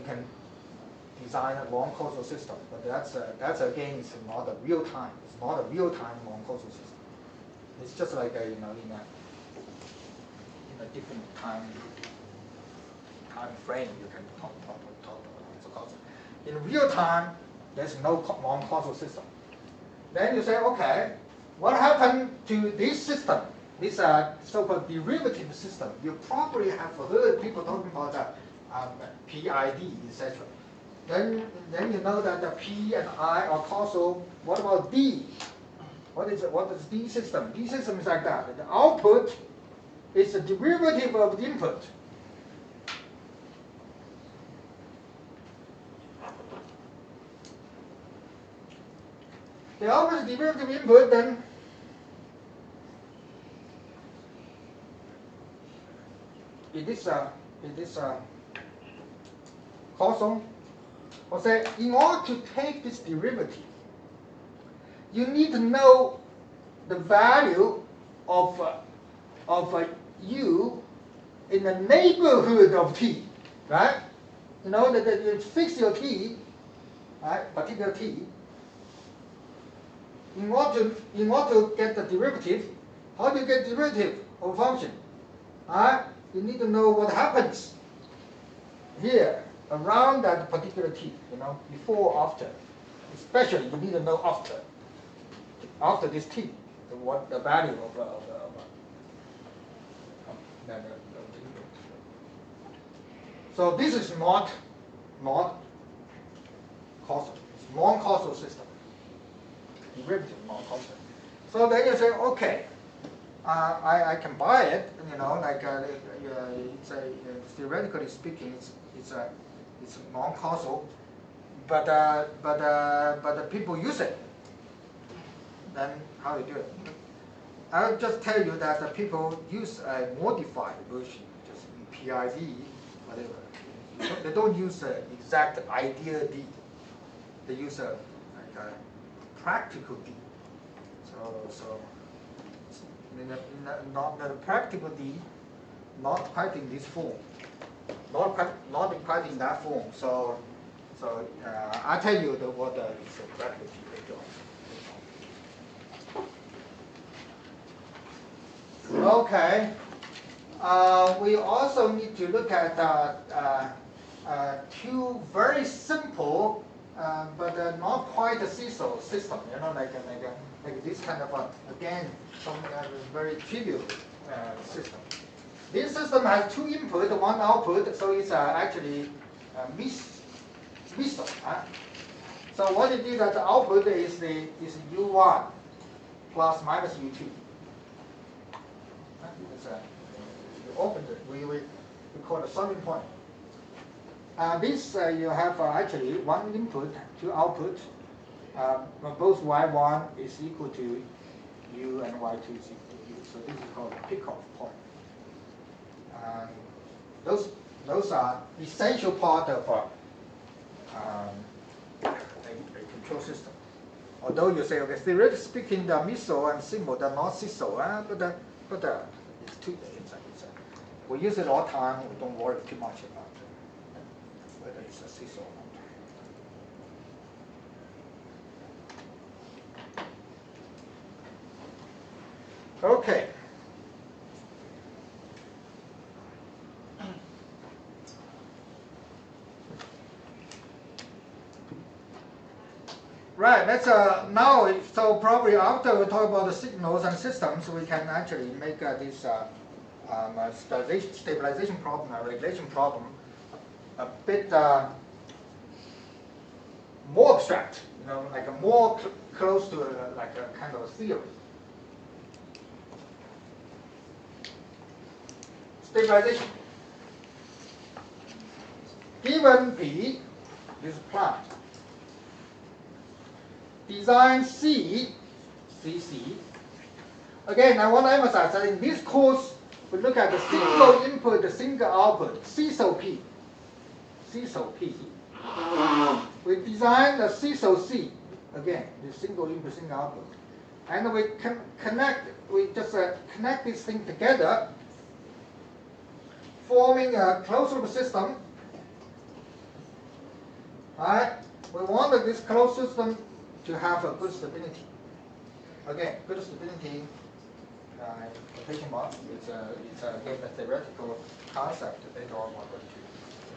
you can design a long causal system, but that's again is not a real time. It's not a real time long causal system. It's just like a, in a different time frame you can talk about causal. In real time, there's no long causal system. Then you say, okay, what happened to this system? This so-called derivative system. You probably have heard people talking about PID, etc. Then you know that the P and I are causal. What about D? What is D system? D system is like that. The output is a derivative of the input. The output is derivative input, then it is causal. Or say, in order to take this derivative, you need to know the value of u in the neighborhood of t, right? You know that you fix your t, right? Particular t. In order to get the derivative, how do you get derivative of a function? You need to know what happens here around that particular t, before or after. Especially you need to know after this t, what the value of the input. So this is not causal. It's non-causal system. Derivative non-causal. So then you say, okay, I can buy it. Theoretically speaking, it's non-causal, but the people use it. Then how do you do it? I'll just tell you that the people use a modified version, just PID, whatever. They don't use the exact ideal D. They use a practical D. So not the practical D, not quite in this form, not quite in that form. So I tell you what is a practical D later on. Okay. We also need to look at two very simple but not quite a seesaw system. Like this kind of again some very trivial system. This system has two input, one output, so it's actually MISO. So what it is that the output is U1 plus minus U2. You open it, we call it summing point. This you have actually one input, two output. Both y1 is equal to u and y2 is equal to u. So this is called a pickoff point. Those are essential part of a control system. Although you say, okay, theoretically speaking, the MISO and SIMO are not SISO, but it's two. We use it all the time. We don't worry too much about whether it's a SISO or not. Okay. Right, let's now, so probably after we talk about the signals and systems, we can actually make this stabilization problem, regulation problem, a bit more abstract, like more close to like a kind of a theory. Stabilization. Given P, this plant. Design C, CC. Again, I want to emphasize that in this course, we look at the single input, the single output, CISO P. CISO P. We design the CISO C, again, the single input, single output. And we just connect this thing together, forming a closed loop system Right? We want this closed system to have a good stability. Again, good stability, quotation mark, it's again a theoretical concept that later on we're going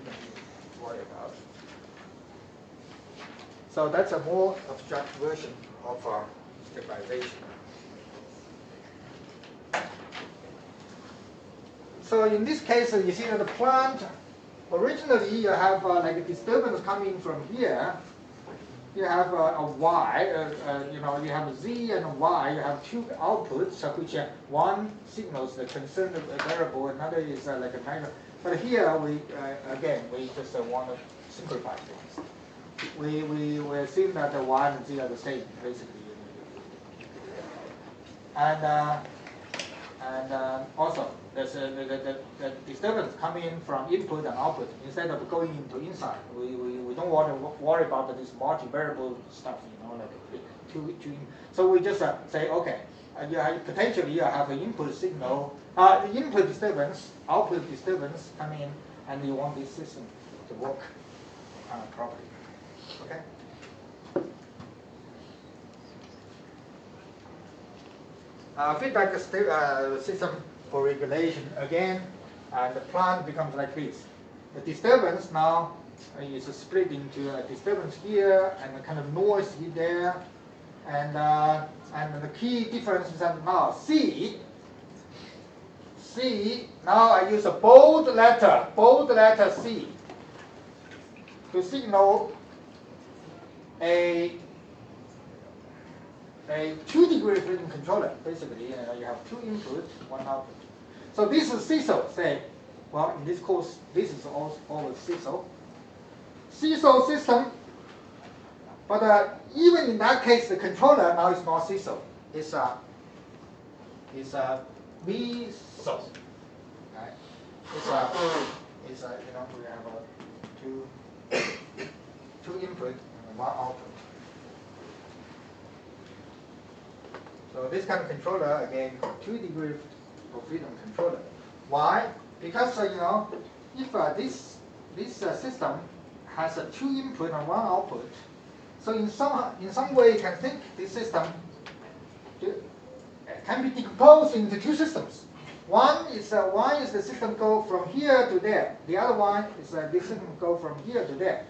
to worry about. So that's a more abstract version of stabilization. So in this case, you see that the plant, originally you have like a disturbance coming from here. You have a Y, you know, you have a Z and a Y. You have two outputs, which one signals the concerned variable, another is like a magnitude. But here we again we just want to simplify things. We assume that the Y and Z are the same basically. And also, there's the disturbance coming from input and output instead of going into inside. We don't want to worry about this multivariable stuff, you know, like so we just say, okay, potentially you have an input signal, input disturbance, output disturbance coming in, and you want this system to work properly. Okay. Feedback system for regulation again, and the plant becomes like this. The disturbance now is split into a disturbance here and a kind of noise there, and the key difference is that now C. Now I use a bold letter C to signal a 2-degree freedom controller, basically. You have two inputs, one output. So this is CISO, say, well, in this course, this is always CISO. CISO system, but even in that case, the controller now is not CISO. It's VSO. Right? It's you know, we have two input and one output. So this kind of controller, again, 2-degree of freedom controller. Why? Because you know, if this system has a 2 input and 1 output, so in some way you can think this system can be decomposed into 2 systems. One is the system go from here to there. The other one is this system go from here to there.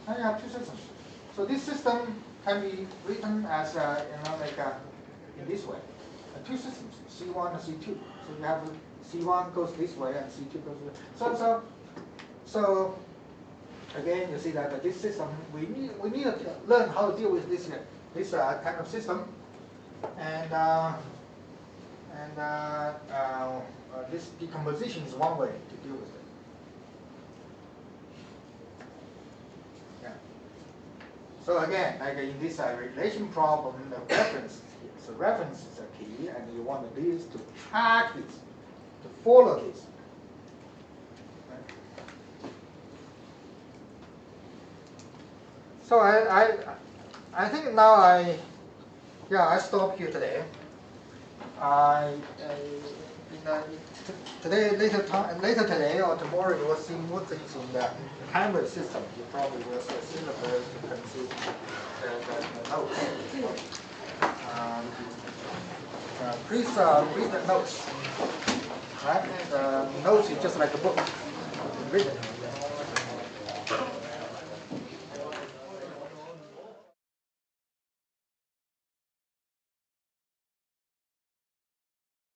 And you have 2 systems. So this system can be written as you know, like in this way, 2 systems, C1 and C2. So you have C1 goes this way and C2 goes this way. So again, you see that this system we need to learn how to deal with this kind of system, and this decomposition is one way to deal with it. So again, like in this regulation problem, the reference is a key, and you want this to track this, to follow this. Right? So I think now I stop here today. Later today or tomorrow you will see more things in the camera system. You probably will see syllabus, you can see the notes. Please read the notes. Right? The notes is just like a book. Read it.